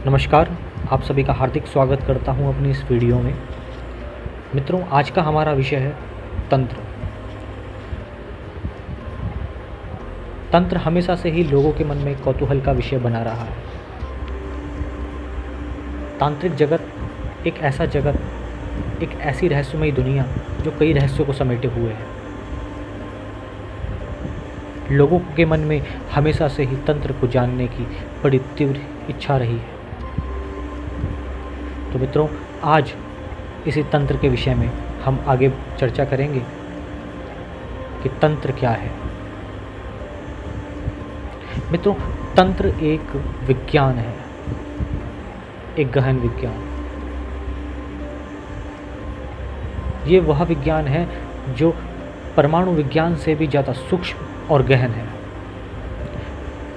नमस्कार। आप सभी का हार्दिक स्वागत करता हूं अपनी इस वीडियो में। मित्रों, आज का हमारा विषय है तंत्र। तंत्र हमेशा से ही लोगों के मन में कौतूहल का विषय बना रहा है। तांत्रिक जगत एक ऐसा जगत, एक ऐसी रहस्यमयी दुनिया जो कई रहस्यों को समेटे हुए है। लोगों के मन में हमेशा से ही तंत्र को जानने की बड़ी तीव्र इच्छा रही है। तो मित्रों, आज इसी तंत्र के विषय में हम आगे चर्चा करेंगे कि तंत्र क्या है। मित्रों, तंत्र एक विज्ञान है, एक गहन विज्ञान। ये वह विज्ञान है जो परमाणु विज्ञान से भी ज़्यादा सूक्ष्म और गहन है,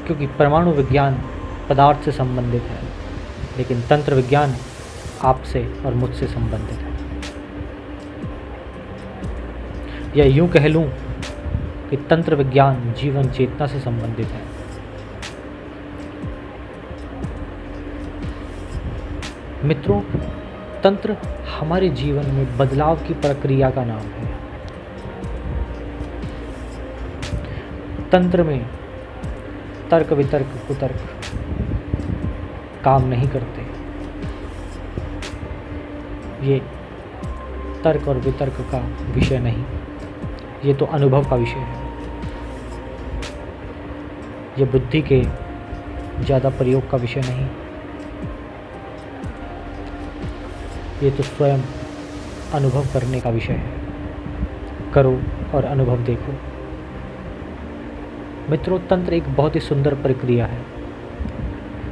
क्योंकि परमाणु विज्ञान पदार्थ से संबंधित है, लेकिन तंत्र विज्ञान आपसे और मुझसे संबंधित है। या यूं कह लूं कि तंत्र विज्ञान जीवन चेतना से संबंधित है। मित्रों, तंत्र हमारे जीवन में बदलाव की प्रक्रिया का नाम है। तंत्र में तर्क वितर्क कुतर्क काम नहीं करते। ये तर्क और वितर्क का विषय नहीं, ये तो अनुभव का विषय है। ये बुद्धि के ज़्यादा प्रयोग का विषय नहीं, ये तो स्वयं अनुभव करने का विषय है। करो और अनुभव देखो। मित्रों, तंत्र एक बहुत ही सुंदर प्रक्रिया है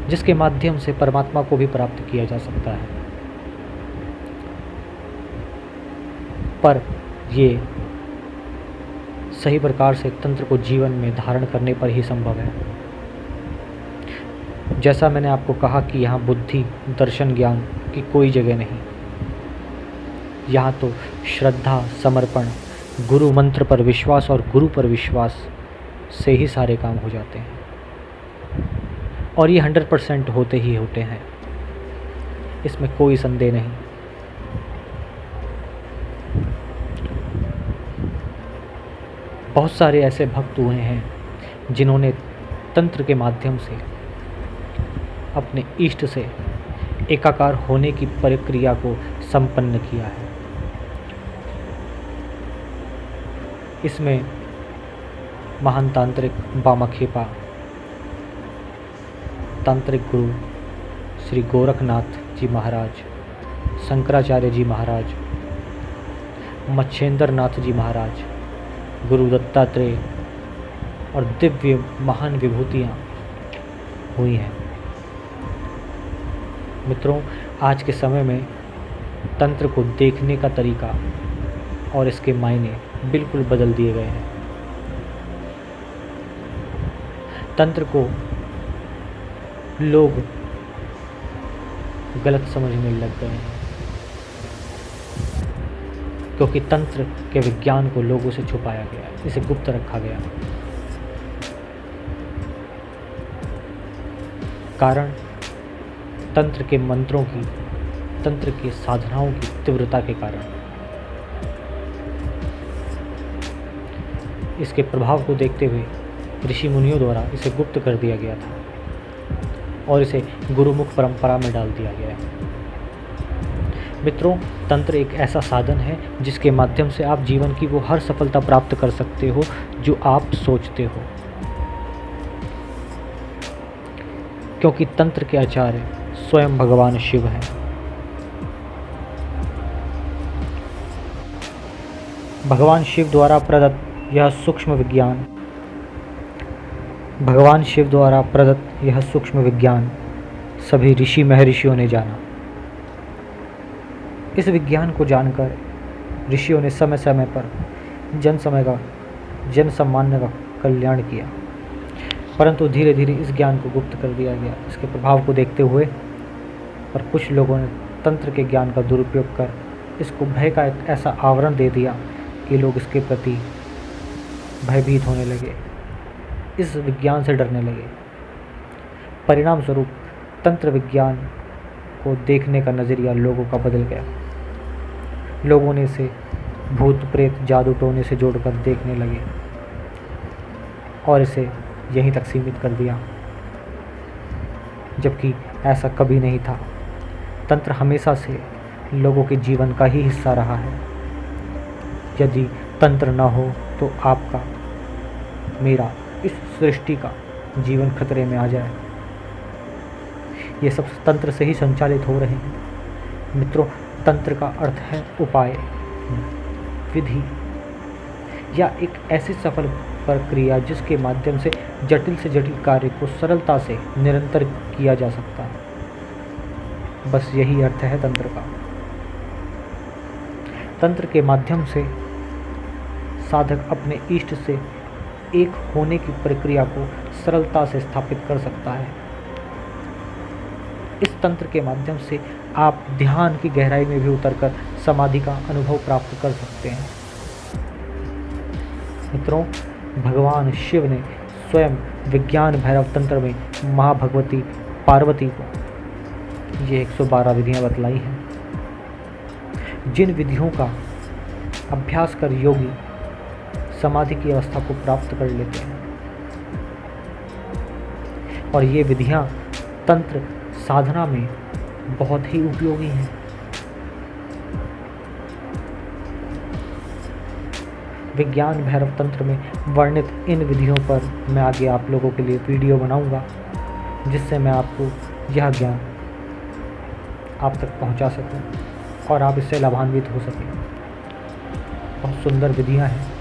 जिसके माध्यम से परमात्मा को भी प्राप्त किया जा सकता है, पर ये सही प्रकार से तंत्र को जीवन में धारण करने पर ही संभव है। जैसा मैंने आपको कहा कि यहाँ बुद्धि, दर्शन, ज्ञान की कोई जगह नहीं। यहाँ तो श्रद्धा, समर्पण, गुरु मंत्र पर विश्वास और गुरु पर विश्वास से ही सारे काम हो जाते हैं, और ये 100% होते ही होते हैं, इसमें कोई संदेह नहीं। बहुत सारे ऐसे भक्त हुए हैं जिन्होंने तंत्र के माध्यम से अपने इष्ट से एकाकार होने की प्रक्रिया को संपन्न किया है। इसमें महान तांत्रिक बामाखेपा, तांत्रिक गुरु श्री गोरखनाथ जी महाराज, शंकराचार्य जी महाराज, मच्छेंद्र नाथ जी महाराज, गुरु दत्तात्रेय और दिव्य महान विभूतियाँ हुई हैं। मित्रों, आज के समय में तंत्र को देखने का तरीका और इसके मायने बिल्कुल बदल दिए गए हैं। तंत्र को लोग गलत समझने लग गए हैं, क्योंकि तंत्र के विज्ञान को लोगों से छुपाया गया, इसे गुप्त रखा गया। कारण तंत्र के मंत्रों की, तंत्र की साधनाओं की तीव्रता के कारण। इसके प्रभाव को देखते हुए ऋषि मुनियों द्वारा इसे गुप्त कर दिया गया था और इसे गुरुमुख परंपरा में डाल दिया गया है। मित्रों, तंत्र एक ऐसा साधन है जिसके माध्यम से आप जीवन की वो हर सफलता प्राप्त कर सकते हो जो आप सोचते हो, क्योंकि तंत्र के आचार्य स्वयं भगवान शिव हैं। भगवान शिव द्वारा प्रदत्त यह सूक्ष्म विज्ञान, भगवान शिव द्वारा प्रदत्त यह सूक्ष्म विज्ञान सभी ऋषि महर्षियों ने जाना। इस विज्ञान को जानकर ऋषियों ने समय समय पर जन सामान्य का कल्याण किया, परंतु धीरे धीरे इस ज्ञान को गुप्त कर दिया गया इसके प्रभाव को देखते हुए। और कुछ लोगों ने तंत्र के ज्ञान का दुरुपयोग कर इसको भय का एक ऐसा आवरण दे दिया कि लोग इसके प्रति भयभीत होने लगे, इस विज्ञान से डरने लगे। परिणाम स्वरूप तंत्र विज्ञान को देखने का नज़रिया लोगों का बदल गया। लोगों ने इसे भूत प्रेत जादू टोने से जोड़कर देखने लगे और इसे यहीं तक सीमित कर दिया, जबकि ऐसा कभी नहीं था। तंत्र हमेशा से लोगों के जीवन का ही हिस्सा रहा है। यदि तंत्र न हो तो आपका, मेरा, इस सृष्टि का जीवन खतरे में आ जाए। ये सब तंत्र से ही संचालित हो रहे हैं। मित्रों, तंत्र का अर्थ है उपाय, विधि या एक ऐसी सफल प्रक्रिया जिसके माध्यम से जटिल कार्य को सरलता से निरंतर किया जा सकता है। बस यही अर्थ है तंत्र का। तंत्र के माध्यम से साधक अपने इष्ट से एक होने की प्रक्रिया को सरलता से स्थापित कर सकता है। इस तंत्र के माध्यम से आप ध्यान की गहराई में भी उतरकर समाधि का अनुभव प्राप्त कर सकते हैं। मित्रों, भगवान शिव ने स्वयं विज्ञान भैरव तंत्र में महाभगवती पार्वती को ये 112 विधियां बतलाई हैं, जिन विधियों का अभ्यास कर योगी समाधि की अवस्था को प्राप्त कर लेते हैं। और ये विधियां तंत्र साधना में बहुत ही उपयोगी हैं। विज्ञान भैरव तंत्र में वर्णित इन विधियों पर मैं आगे आप लोगों के लिए वीडियो बनाऊंगा, जिससे मैं आपको यह ज्ञान आप तक पहुंचा सकूं और आप इससे लाभान्वित हो सकें। बहुत सुंदर विधियां हैं।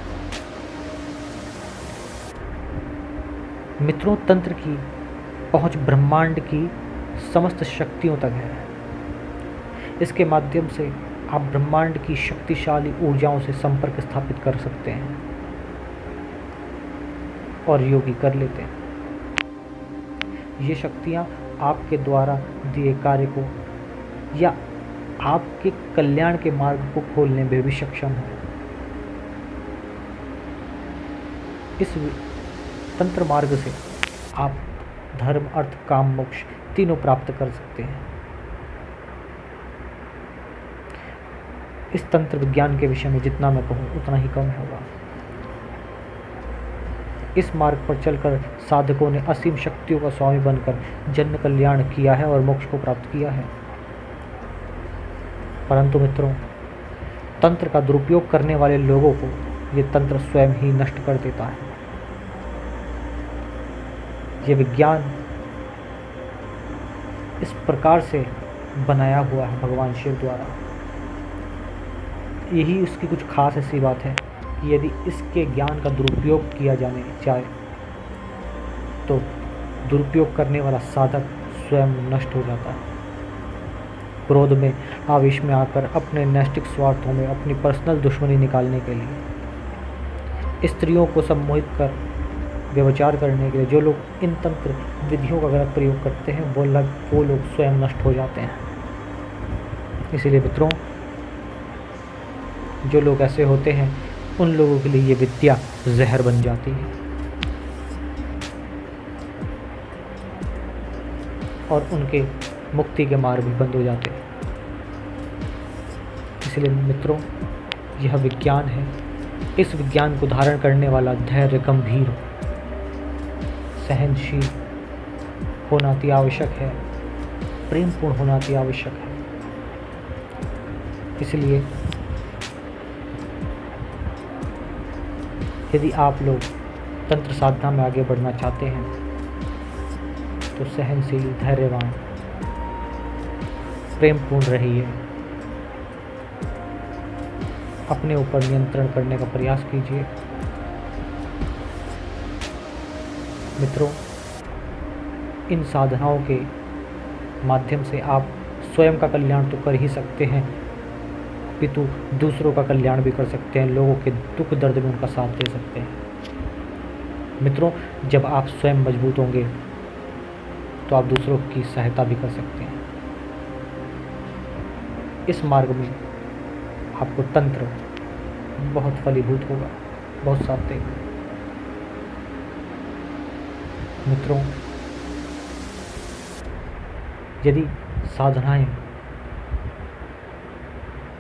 मित्रों, तंत्र की पहुंच ब्रह्मांड की समस्त शक्तियों तक है। इसके माध्यम से आप ब्रह्मांड की शक्तिशाली ऊर्जाओं से संपर्क स्थापित कर सकते हैं और योगी कर लेते हैं। ये शक्तियाँ आपके द्वारा दिए कार्य को या आपके कल्याण के मार्ग को खोलने में भी सक्षम है। इस तंत्र मार्ग से आप धर्म, अर्थ, काम, मोक्ष तीनों प्राप्त कर सकते हैं। इस तंत्र विज्ञान के विषय में जितना मैं कहूँ उतना ही कम होगा। इस मार्ग पर चलकर साधकों ने असीम शक्तियों का स्वामी बनकर जन्म कल्याण किया है और मोक्ष को प्राप्त किया है। परंतु मित्रों, तंत्र का दुरुपयोग करने वाले लोगों को ये तंत्र स्वयं ही नष्ट कर देता है। ये विज्ञान इस प्रकार से बनाया हुआ है भगवान शिव द्वारा। यही उसकी कुछ खास ऐसी बात है कि यदि इसके ज्ञान का दुरुपयोग किया जाने चाहे तो दुरुपयोग करने वाला साधक स्वयं नष्ट हो जाता है। क्रोध में, आवेश में आकर अपने नैष्टिक स्वार्थों में अपनी पर्सनल दुश्मनी निकालने के लिए, स्त्रियों को सम्मोहित कर व्यभिचार करने के लिए जो लोग इन तंत्र विधियों का गलत प्रयोग करते हैं वो लोग स्वयं नष्ट हो जाते हैं। इसीलिए मित्रों, जो लोग ऐसे होते हैं उन लोगों के लिए ये विद्या जहर बन जाती है और उनके मुक्ति के मार्ग भी बंद हो जाते हैं। इसलिए मित्रों, यह विज्ञान है। इस विज्ञान को धारण करने वाला धैर्य, गंभीर, सहनशील होना अति आवश्यक है, प्रेमपूर्ण होना अति आवश्यक है। इसलिए यदि आप लोग तंत्र साधना में आगे बढ़ना चाहते हैं तो सहनशील, धैर्यवान, प्रेमपूर्ण रहिए। अपने ऊपर नियंत्रण करने का प्रयास कीजिए। मित्रों, इन साधनाओं के माध्यम से आप स्वयं का कल्याण तो कर ही सकते हैं, अपितु दूसरों का कल्याण भी कर सकते हैं, लोगों के दुख दर्द में उनका साथ दे सकते हैं। मित्रों, जब आप स्वयं मजबूत होंगे तो आप दूसरों की सहायता भी कर सकते हैं। इस मार्ग में आपको तंत्र बहुत फलीभूत होगा, बहुत साथ देगा। मित्रों, यदि साधनाएं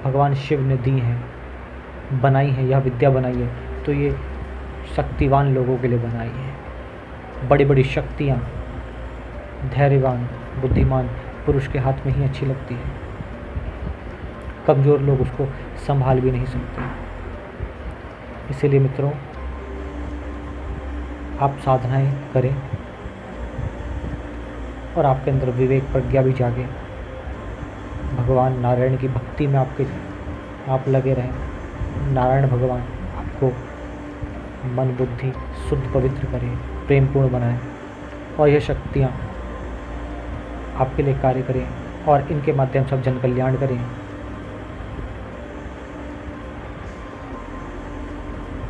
भगवान शिव ने दी हैं, बनाई हैं, यह विद्या बनाई है, तो ये शक्तिवान लोगों के लिए बनाई है। बड़ी बड़ी शक्तियाँ धैर्यवान बुद्धिमान पुरुष के हाथ में ही अच्छी लगती है। कमज़ोर लोग उसको संभाल भी नहीं सकते। इसीलिए मित्रों, आप साधनाएं करें और आपके अंदर विवेक प्रज्ञा भी जागे। भगवान नारायण की भक्ति में आप लगे रहें। नारायण भगवान आपको मन बुद्धि शुद्ध पवित्र करें, प्रेमपूर्ण बनाएं और यह शक्तियाँ आपके लिए कार्य करें और इनके माध्यम से आप जन कल्याण करें।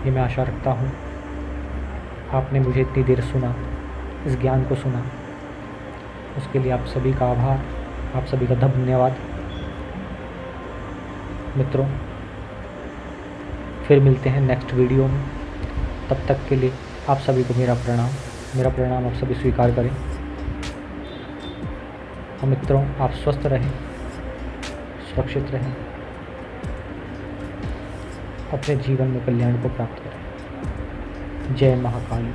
ये मैं आशा रखता हूँ। आपने मुझे इतनी देर सुना, इस ज्ञान को सुना, उसके लिए आप सभी का आभार, आप सभी का धन्यवाद। मित्रों, फिर मिलते हैं नेक्स्ट वीडियो में। तब तक के लिए आप सभी को मेरा प्रणाम आप सभी स्वीकार करें। और मित्रों, आप स्वस्थ रहें, सुरक्षित रहें, अपने जीवन में कल्याण को प्राप्त करें। जय महाकाली।